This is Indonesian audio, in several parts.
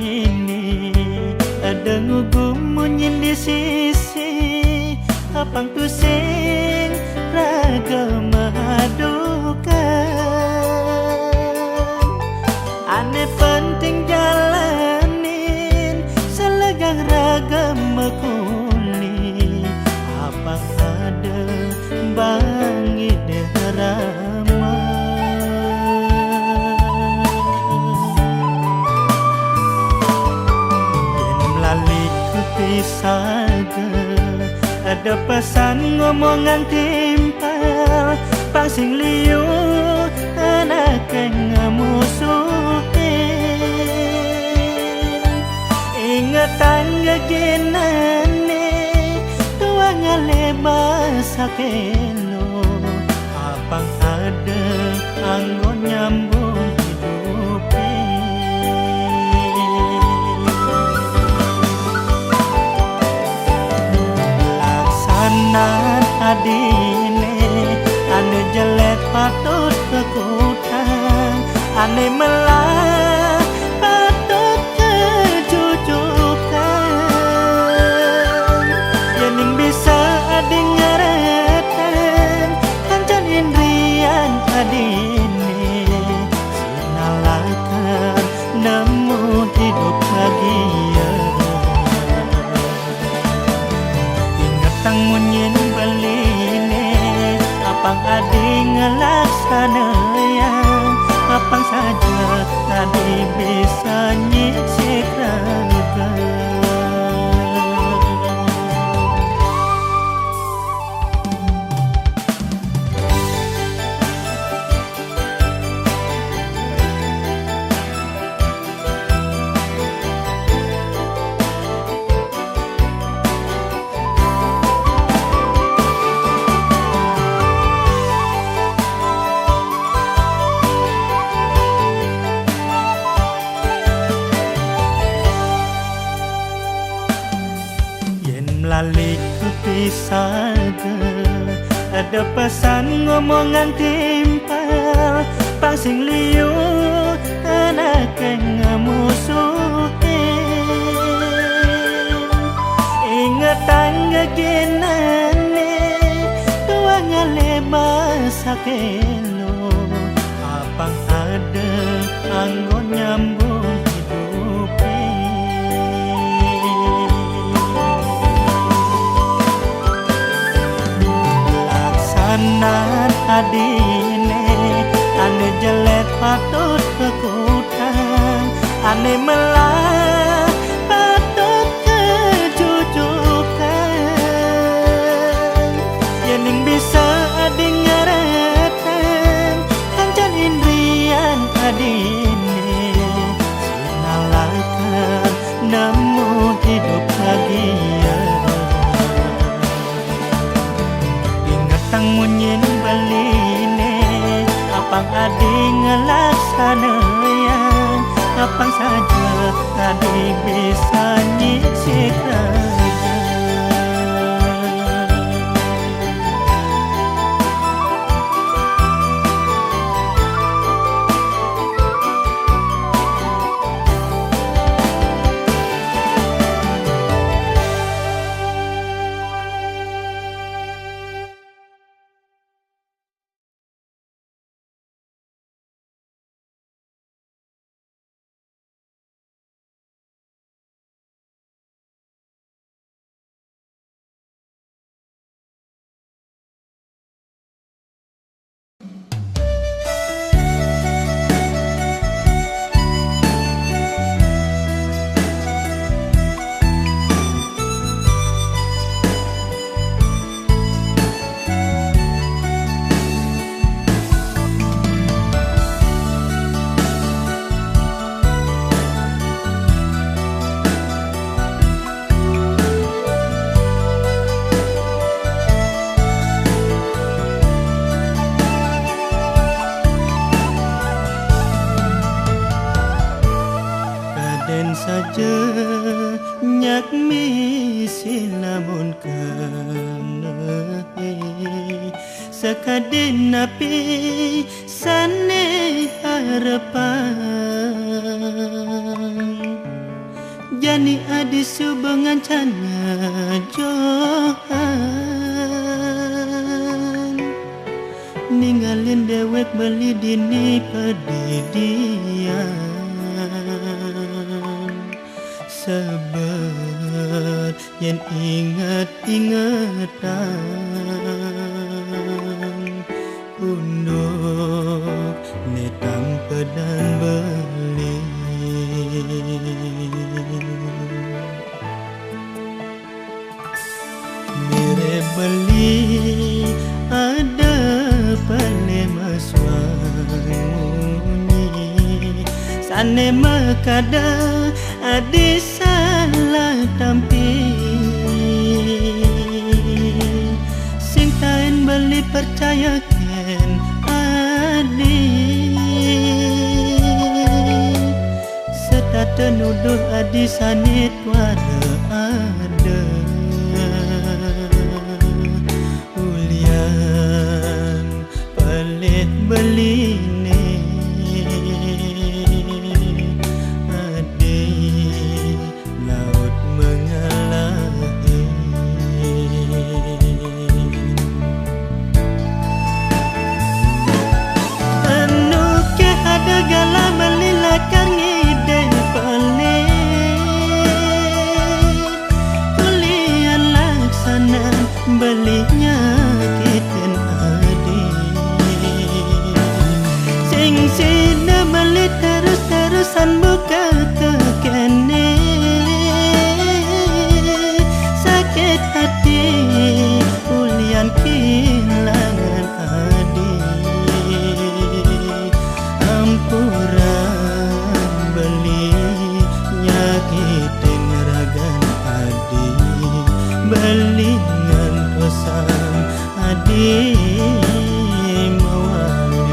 ini ada ngugum munyin di sisi apang tu sing raga madukan ane penting jalanin selegang raga mekuli apang ada bangi derama pisaga ada pesan ngomongan timpal pasing liu anak ngamusuhin ingatan gaginane tua ngalebas sakelo apang ada anggon nyambung adine ane jelek patut kekutang ane melah patut kejujukan yening bisa adi ngaratan kancan indrian adine sinalakan nemu hidup bahagia tang munyin beline apang adi ngelaksana yang apang saja tadi bisa nyicik raga lalik kepisaga ada pesan ngomongan timpal pasing liu anak ngamusuhin ingatan gaginane tua ngalebas sakelo apang ada anggon nyambung nan adine ane jelek patut kekutang ane melah patut kejujukan yening bisa adi ngaratan kancan indrian adine sinalakan nemu hidup bahagia tang munyin beline apang adi ngelaksana yang apang saja tadi bisa nyicik raga saja nyak misi lamun keneh sakadin napi sane harapan jani adi subengan cana johan ninggalin dewek beli dini pedidian sabar yang ingat-ingatan unduk netang pedang beli mere beli ada pane maswangi sane makada adi salah tampi sing tain beli percaya ken adi setata nuduh adi sanit wada ada ulian pelih beli ne adi laut mengalahi anu ke ada gala melilakan ide pelih ulian laksana belinya kiten adi sing sina beli terus-terusan buka kekene sakit hati ulian kehilangan adi ampuran beli nyakitin ragan adi beli ngantosan adi mawali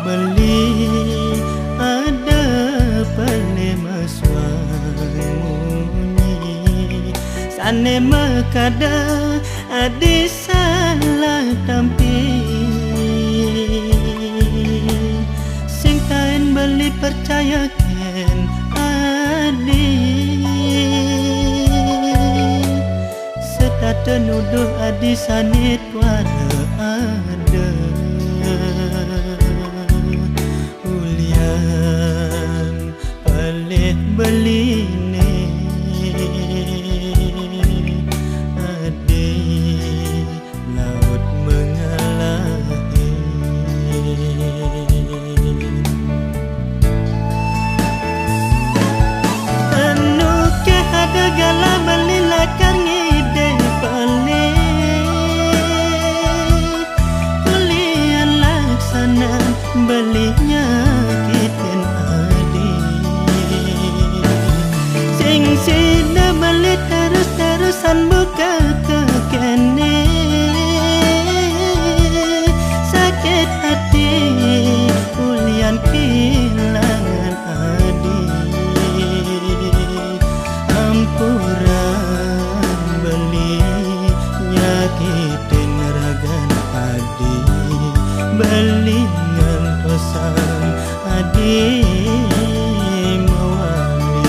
beli ada pane maswangi sane makada adi salah tampi sing tain beli percaya ken adi setata nuduh adi sanit wada ada ulian pelih beli ne adi laut mengalahi anu ke ada gala melilakan ide pelih ulian laksana belinya kiten adi sing sina beli terus-terusan buka kekene sakit hati ulian kehilangan adi ampuran beli nyakitin ragan adi beli ngantosan adi mawali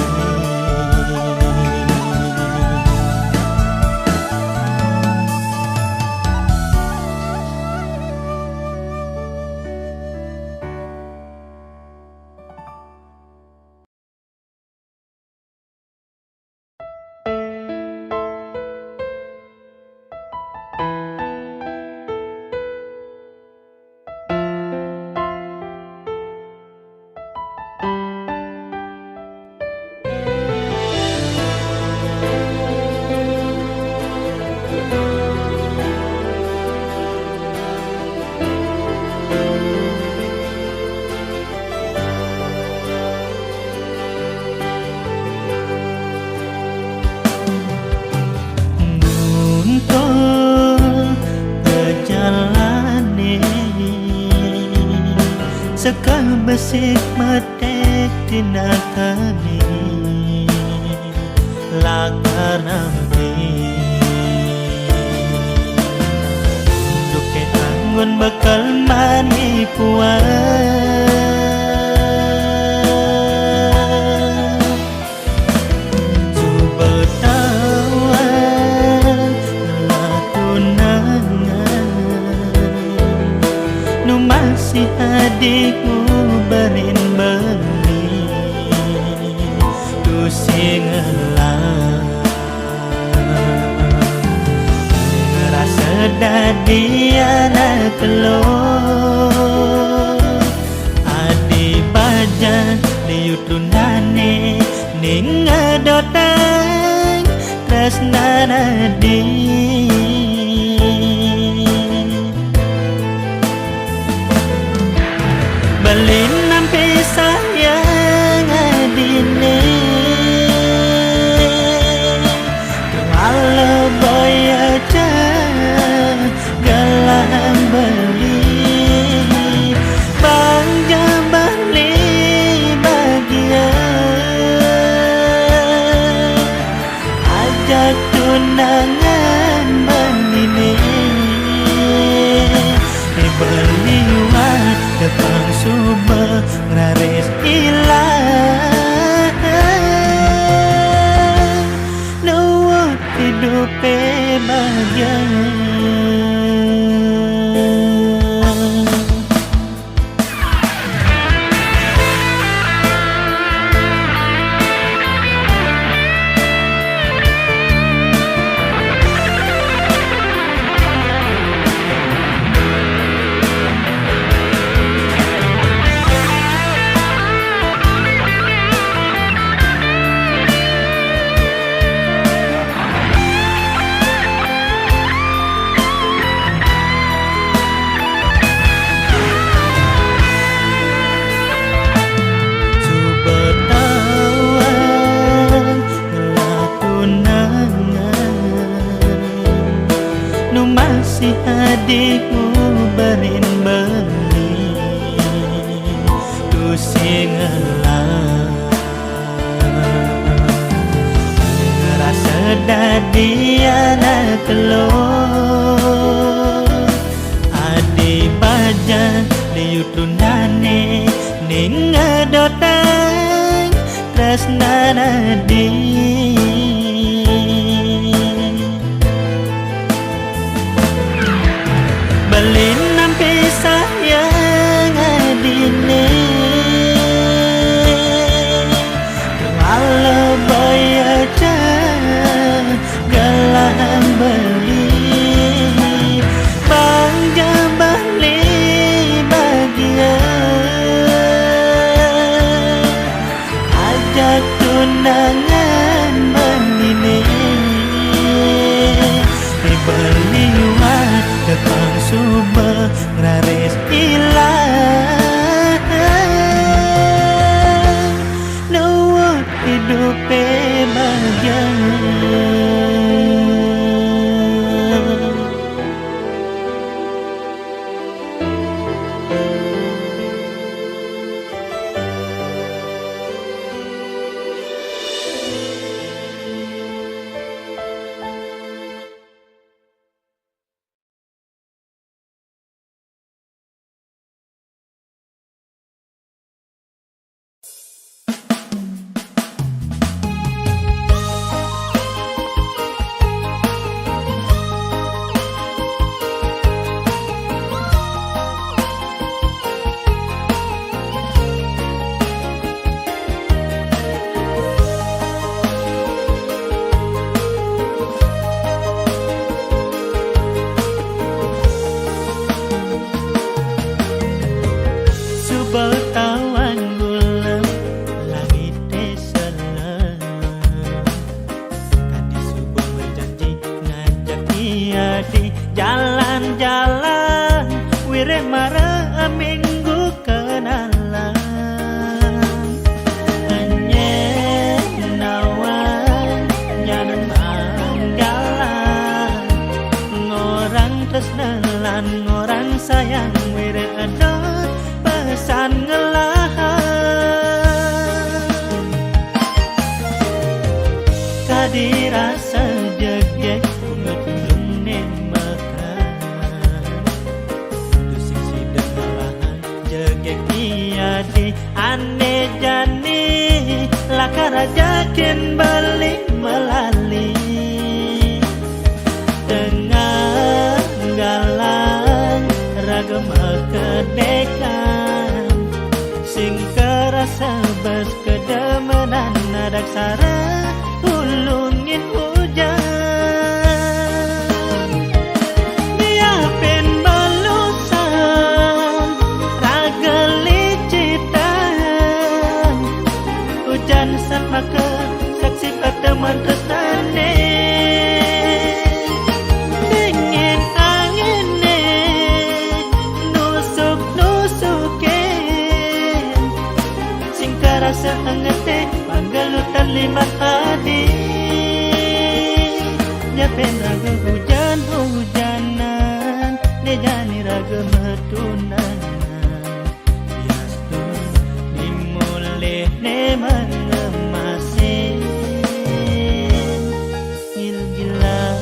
Sekal besik metek tinatani lakar nampi duke angon bakal mani puas coba tawan latunangan nu masih adikmu berin beli tu singelah ngerasa dadi anak kelor adi bajan liut runane ning ngedotang tresnana di Balin nampi sayang adine Walau boy aja galang beli Bang jambali bahagia Ajak tunangan menini Beliwan depan subuh ngaris ilah Nuwut hidupe bahagia masih adikmu berin beli tu singelah ngerasa dadi anak kelor adi bajan liut runane ning ngedotang tresnana di Balin nampi sayang adine Walau boy aja galang beli Bang jambali bahagia Ajak tunangan menini Beliwan depan subuh ngaris ilah Nuwut hidupe bahagia Bertawan bulan langit selam Tadi subuh berjanji ngajak dia di jalan-jalan Wire marah minggu kenalan Hanya nawan jangan manggalan Ngorang tresnalan ngorang sayang wire adot san ngelahan kadirasa jegek ngetune makan tu sisi ngelahan jegek iadi ane jani lakara jakin balik melali dengan galang ragam kedekan sing kerasa bas kedemenan nadak sara ulungin hujan nyiapin balusan raga licitan hujan sama ke saksi pertemuan tresnane dingin angine nusuk-nusukin sing karasa hangete panggalutan limat hadi nyapen raga hujan-hujanan dejani raga metunan biastun dimulih ne mengemasin gil-gilan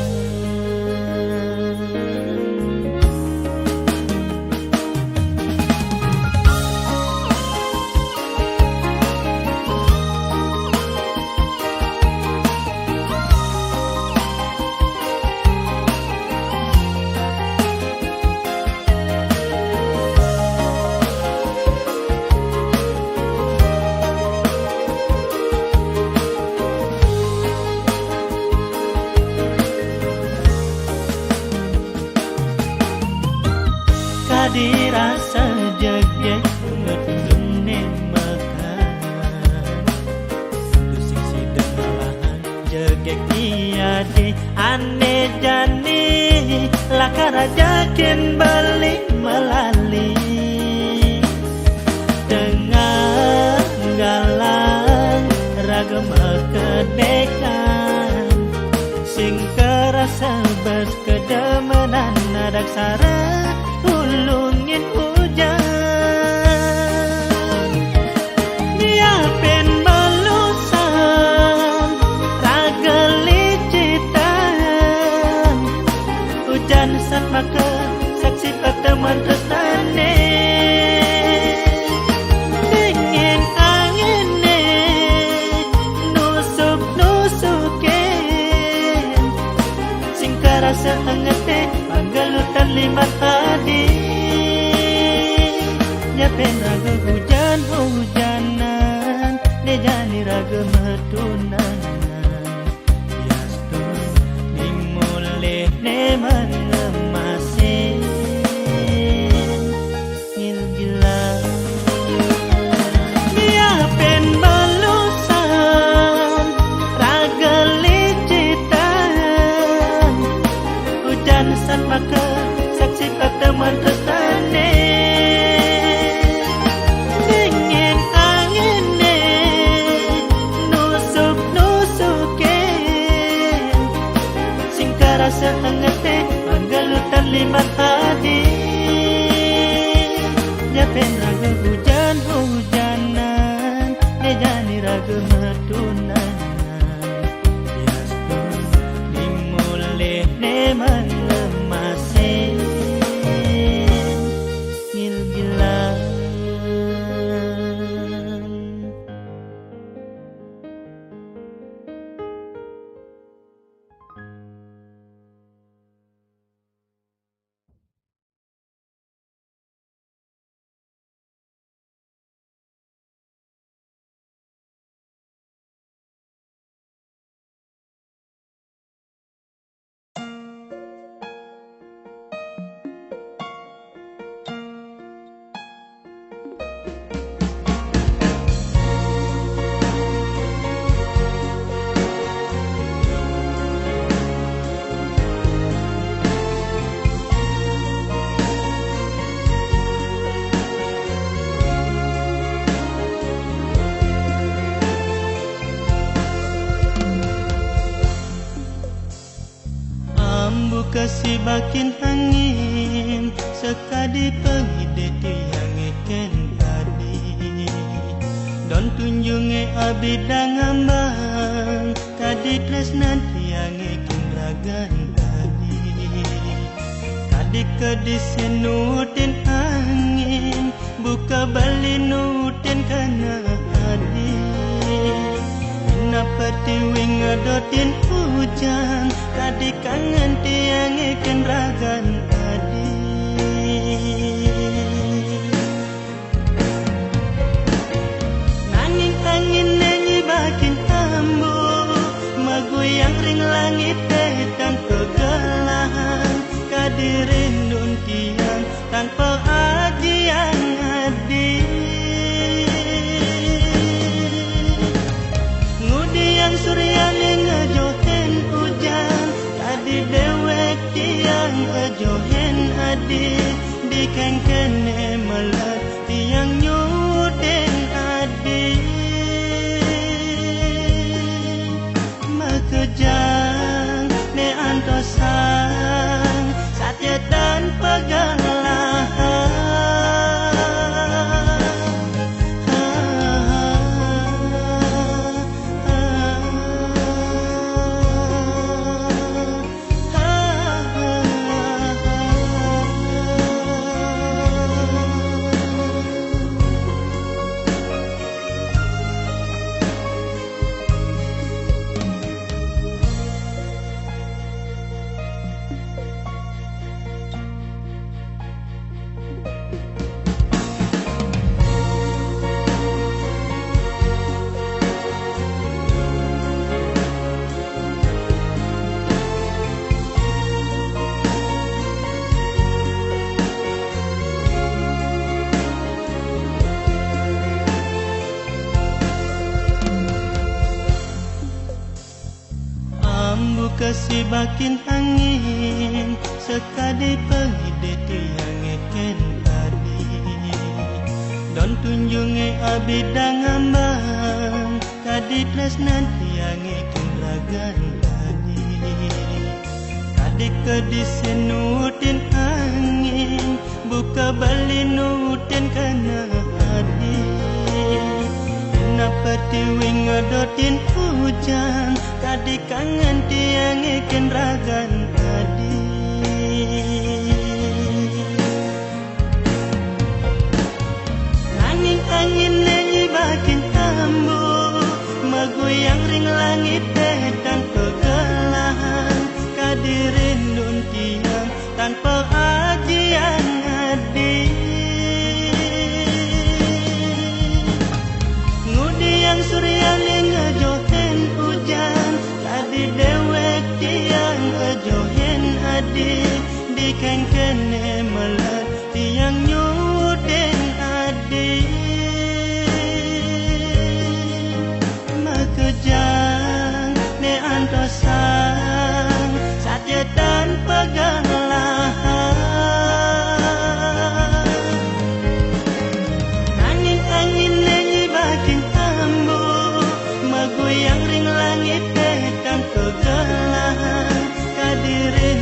dirasa jegek ngetune makan tu sisi ngelahan jegek iadi ane jani lakara jakin balik melali dengan galang ragam kedekan sing kerasa bas kedemenan nadak sara ulungin hujan nyiapin balusan raga licitan hujan sama ke saksi pertemuan tresnane dingin angine nusuk-nusukin sing karasa hangete panggalutan limat hadi nyapen raga hujan-hujanan dejani raga metunan biastun dimulih ne mengemasin gil-gilan nyiapin balusan raga licitan hujan san maka saksi pertemuan tresnane dingin angine nusuk-nusukin sing karasa hangete panggalutan limat hadi nyapen raga hujan-hujanan dejani raga metunan biastun dimulih ne mengemasin gil-gilan kasih bakin angin sekadi pengide tiang ikan Don tunjunge abida ngambang kadi tresnan tiange kinragan tadi kadi kedisenutin angin buka bali nutin kana adi napati wing adotin hujan kadi kangen tiange kinragan tadi angin nenyi bakin ambu magoyang ring langit dan kegelahan kadirin tiang tanpa ajian adi ngudiang suryani ngejohen hujan tadi dewek tiang ngejohen adi dikengkene melat tiang nyuden adi kejang ne antosang satya dan pegalahan kasih bakin angin sekali pengide tiang eken tadi don tunjunge abida ngambang kadi tresnan tiang eken ragan tadi kadi kedisenutin angin buka bali nutin kana adi napati wing adotin hujan kadi kangen tiang eken ragan tadi nanging angin nenyi bakin ambu magoyang ring langit dan kegelahan kadirin tiang tanpa ajian adi ngudiang suryani ngejohen hujan kadi dewek tiang ngejohen adi dikengkene melat tiang nyuden adi makejang ne antosang satya dan pegalahan nanging angin nenyi bakin ambu magoyang ring langit dan kegelahan kadirin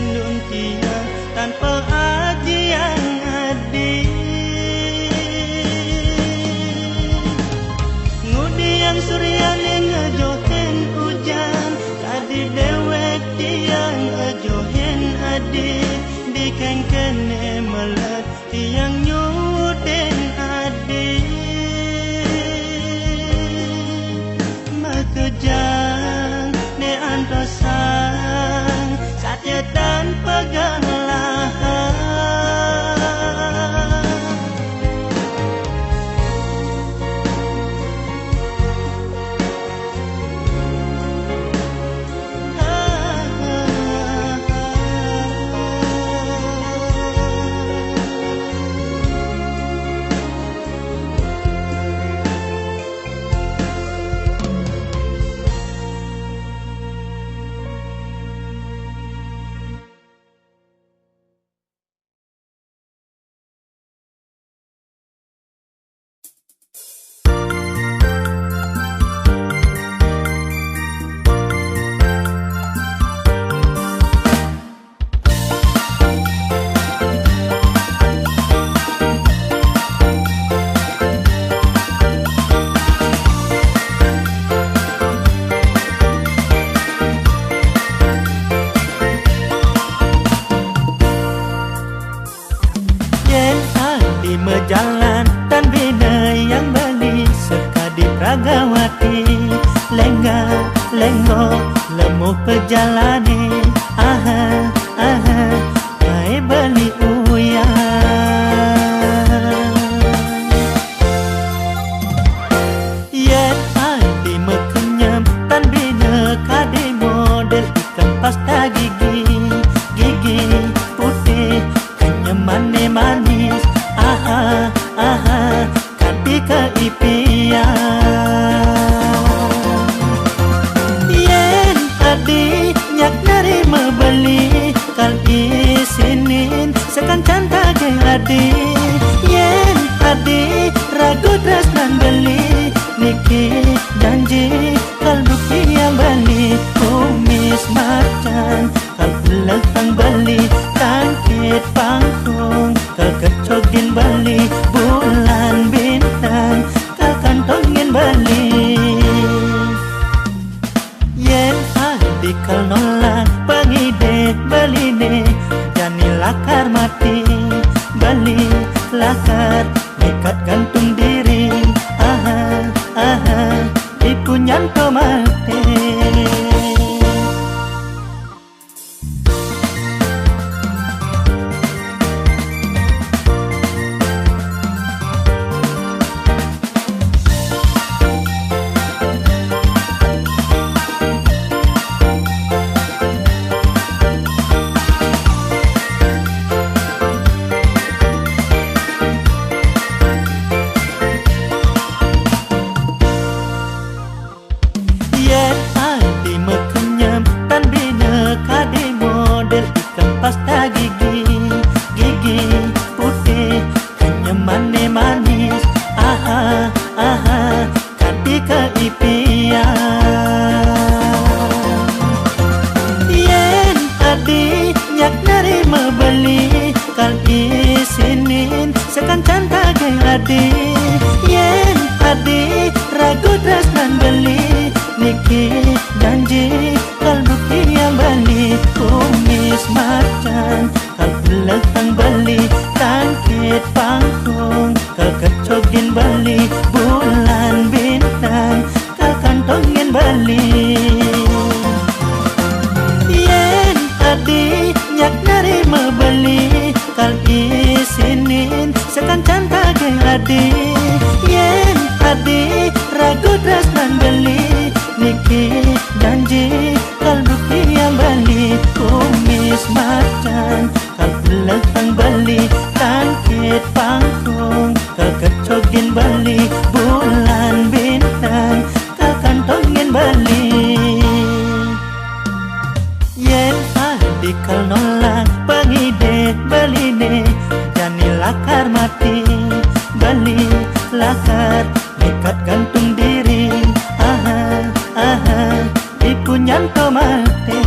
tiang tanpa ajian adi ngudiang suryani ngejohen hujan kadi dewek tiang ngejohen adi dikengkene melat tiang nyuden adi makejang ne antosang satya dan pegalahan pejalan dan bina yang beli sekadi Pragawati lenggak lenggok lemu pejalani aha aha hai beli uyang yen adi mekenyam tan bina kadi model ikan pasta gigi gigi putih kenyam manis aha aha kadi keipian yen adi nyak nerima beli kal isinin sekancan tage adi yen adi ragu tresnan beli niki janji kal bukti yang beli kumis macan kal pulang beli tangkit pangkung kal kecogin beli bulan bintang kal kantongin beli yen adi kal nolak pangidek beli ne jani lakar mati beli lakar nekat gantung diri aha aha ipunyan tomate pasta gigi gigi putih kenyam manis aha aha kadi keipian yen adi nyak nerima beli kal isinin sekancan tage adi yen adi ragu tresnan beli niki janji kal bukti yang beli kumis macan kal pulang beli tangkit pangkung kal kecogin beli bulan bintang kal kantongin beli yen adi nyak nerima beli kal isinin sekancan tage adi yen adi ragu tresnan beli niki janji kal bukti yang beli kumis macan kal pulang beli tangkit pangkung kal kecogin beli bulan bintang kal kantongin beli yen adi kal nolak pangidek beli ne jani lakar mati beli lakar nekat gantung diri aha aha ipunyan tomate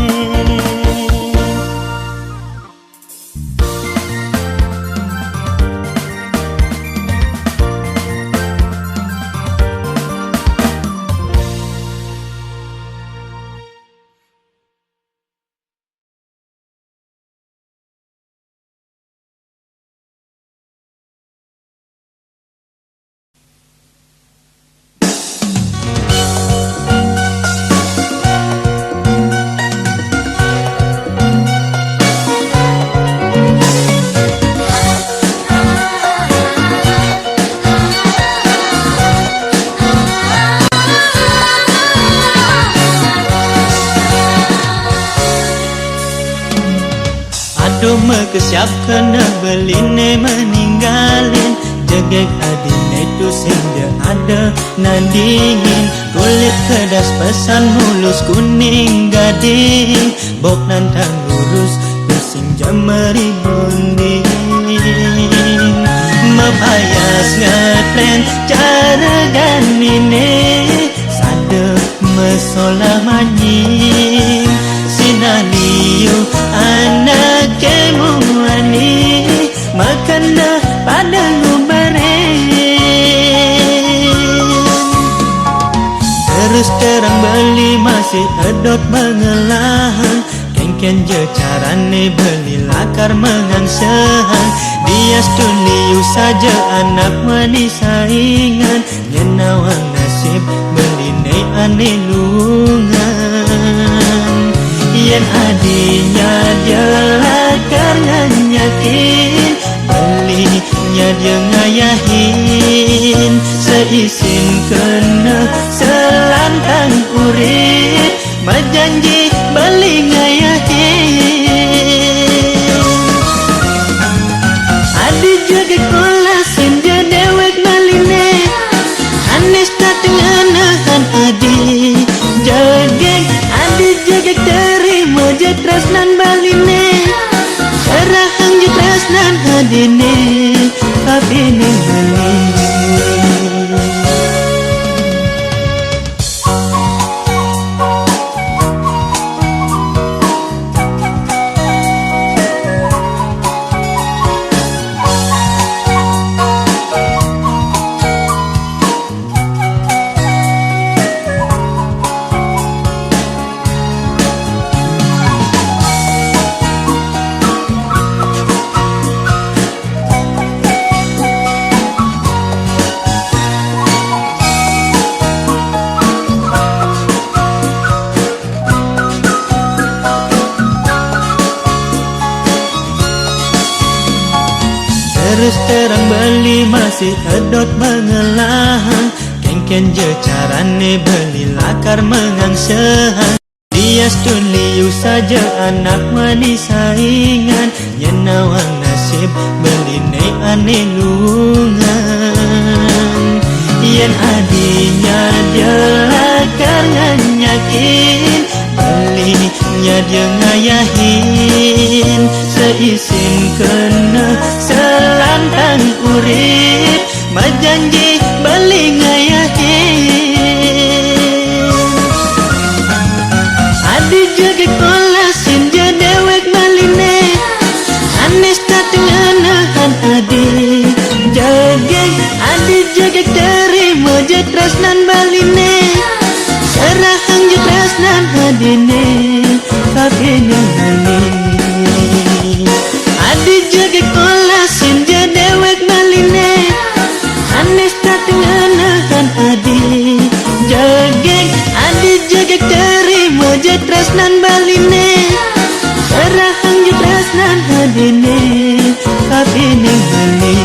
Kesiap kena beline meninggalin jegek adine tu sehingga ada nandingin kulit kedas pesan mulus kuning gading bok nantang lurus pusing jamari bonding mepayas ngetren cara ganine sadep mesolah manying sinaliu anak kemuani makana pada ngubarin terus terang beli masih edot mengelah kengken je carane beli lakar mengangsehan Dia stuliu saja anak mani saingan, nyenawang nasib belinai aneh lungan. Yen adinya dia lakar nyakin, belinya dia ngayahin, seisin kena selantang urip, berjanji beli ngayahin. Adi jaga kola senja dewek baline, anis dateng anahan adi jagek, adi jagek terima jetresnan baline, serahang jetresnan adine kabine beli. Terus terang beli masih edot mengelahang, kengken je carane beli lakar mengangsehan. Dia stuliu saja anak mani saingan, nyenawang nasib belinai aneh lungan. Yen adinya dia lakar nyakin, belinya dia ngayahin, seisin kena selantang urip, berjanji beli ngayahin. Adi jaga kola senja dewek baline, anis dateng anahan adi jagek, adi jagek terima jetresnan baline, serahang jetresnan adine kabine beli. Adi jaga kola senja dewek baline, anis dateng anahan adi jagek, adi jagek terima jetresnan baline, serahang jetresnan adine kabine beli.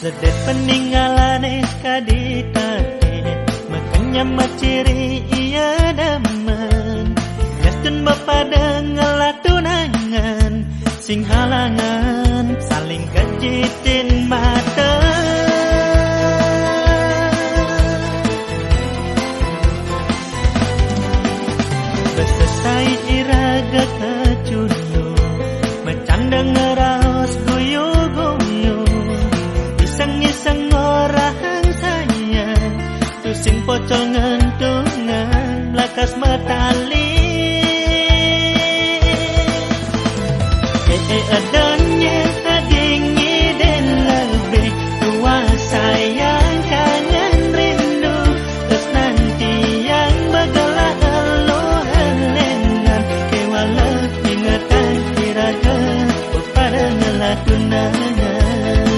Sedet peninggalane kaditate, makanya maciri iya demen, yastun bapada ngelatunangan, sing halangan saling kejitin mata. Besesai iraga kacunu, macanda ngeraos guyu-guyu, iseng-iseng orang sayang, tusing pocol ngentungan lakas metali. Adanya adingi dan lebih tua sayang kangen rindu, terus nanti yang bagalah eluhan lengan kewala ingatan iraga pada ngelatunangan.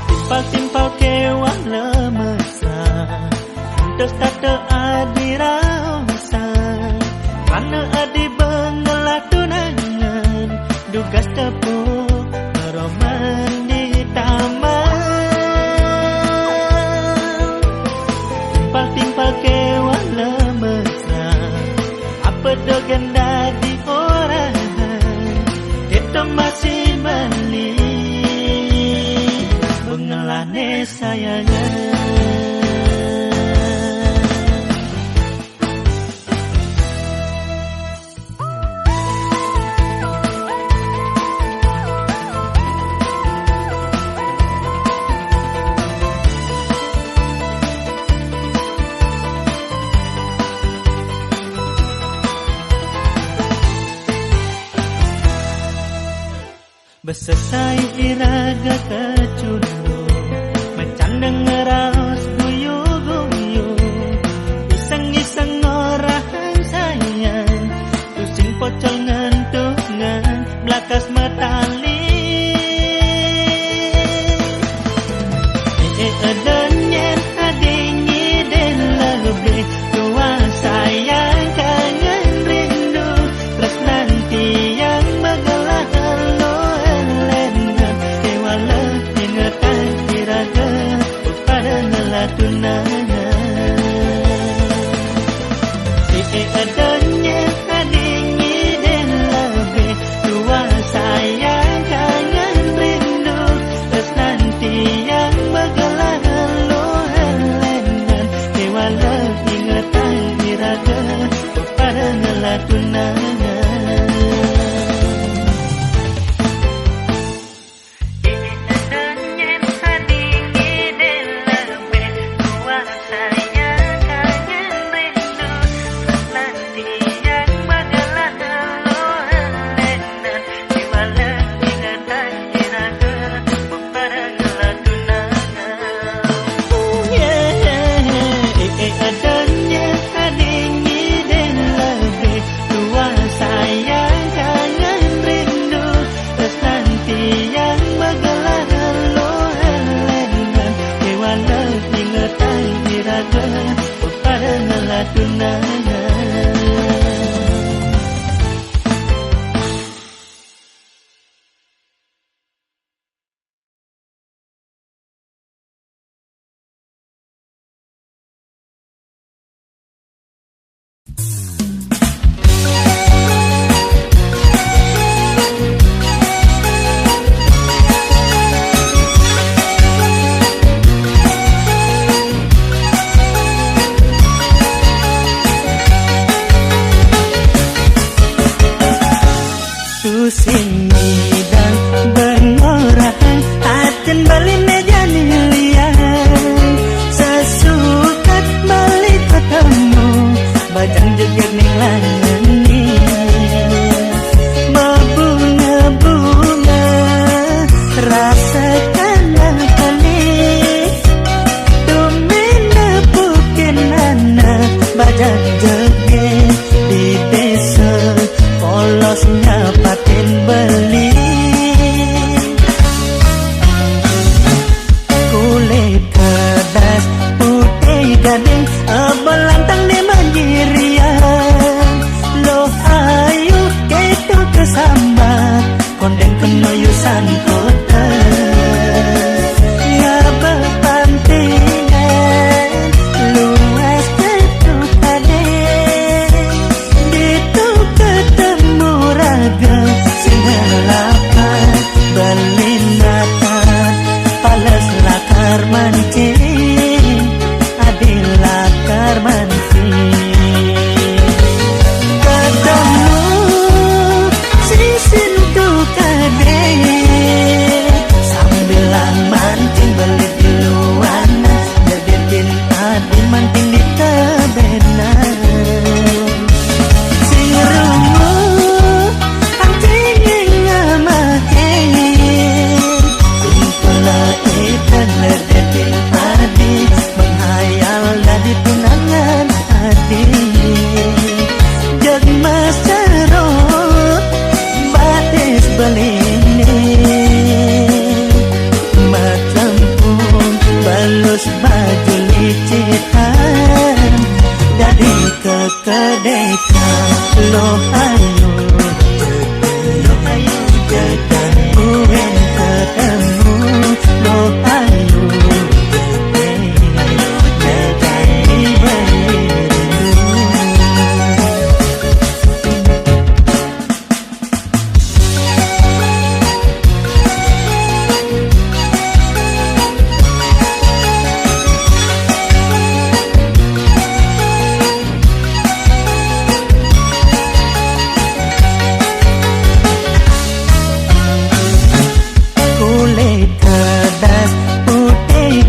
Timpal-timpal kewala mesra, terus tak adirausa, karena adi bengelatunangan, dugas tepuk meroman di taman. Timpal-timpal kewala mesra, apa dogen di orang, kita masih beli bengelane sayangnya. Besesai iraga keculu mencandang ngeraos guyu-guyu iseng-iseng orang sayang pusing pocol ngentungan belakas metali edenyen adingi den lebih tua sayang kangen rindu terus nanti yang megelah tunanya adanya adingi dan lebih tua sayang kangen rindu terus nanti yang bergelar lo helenan dewala ingatan iraga pada ngelatunanya.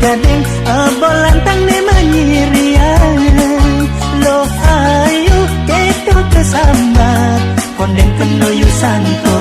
gading bolantang ne menyirian lo ayu keto kesambat konden kenoyu santo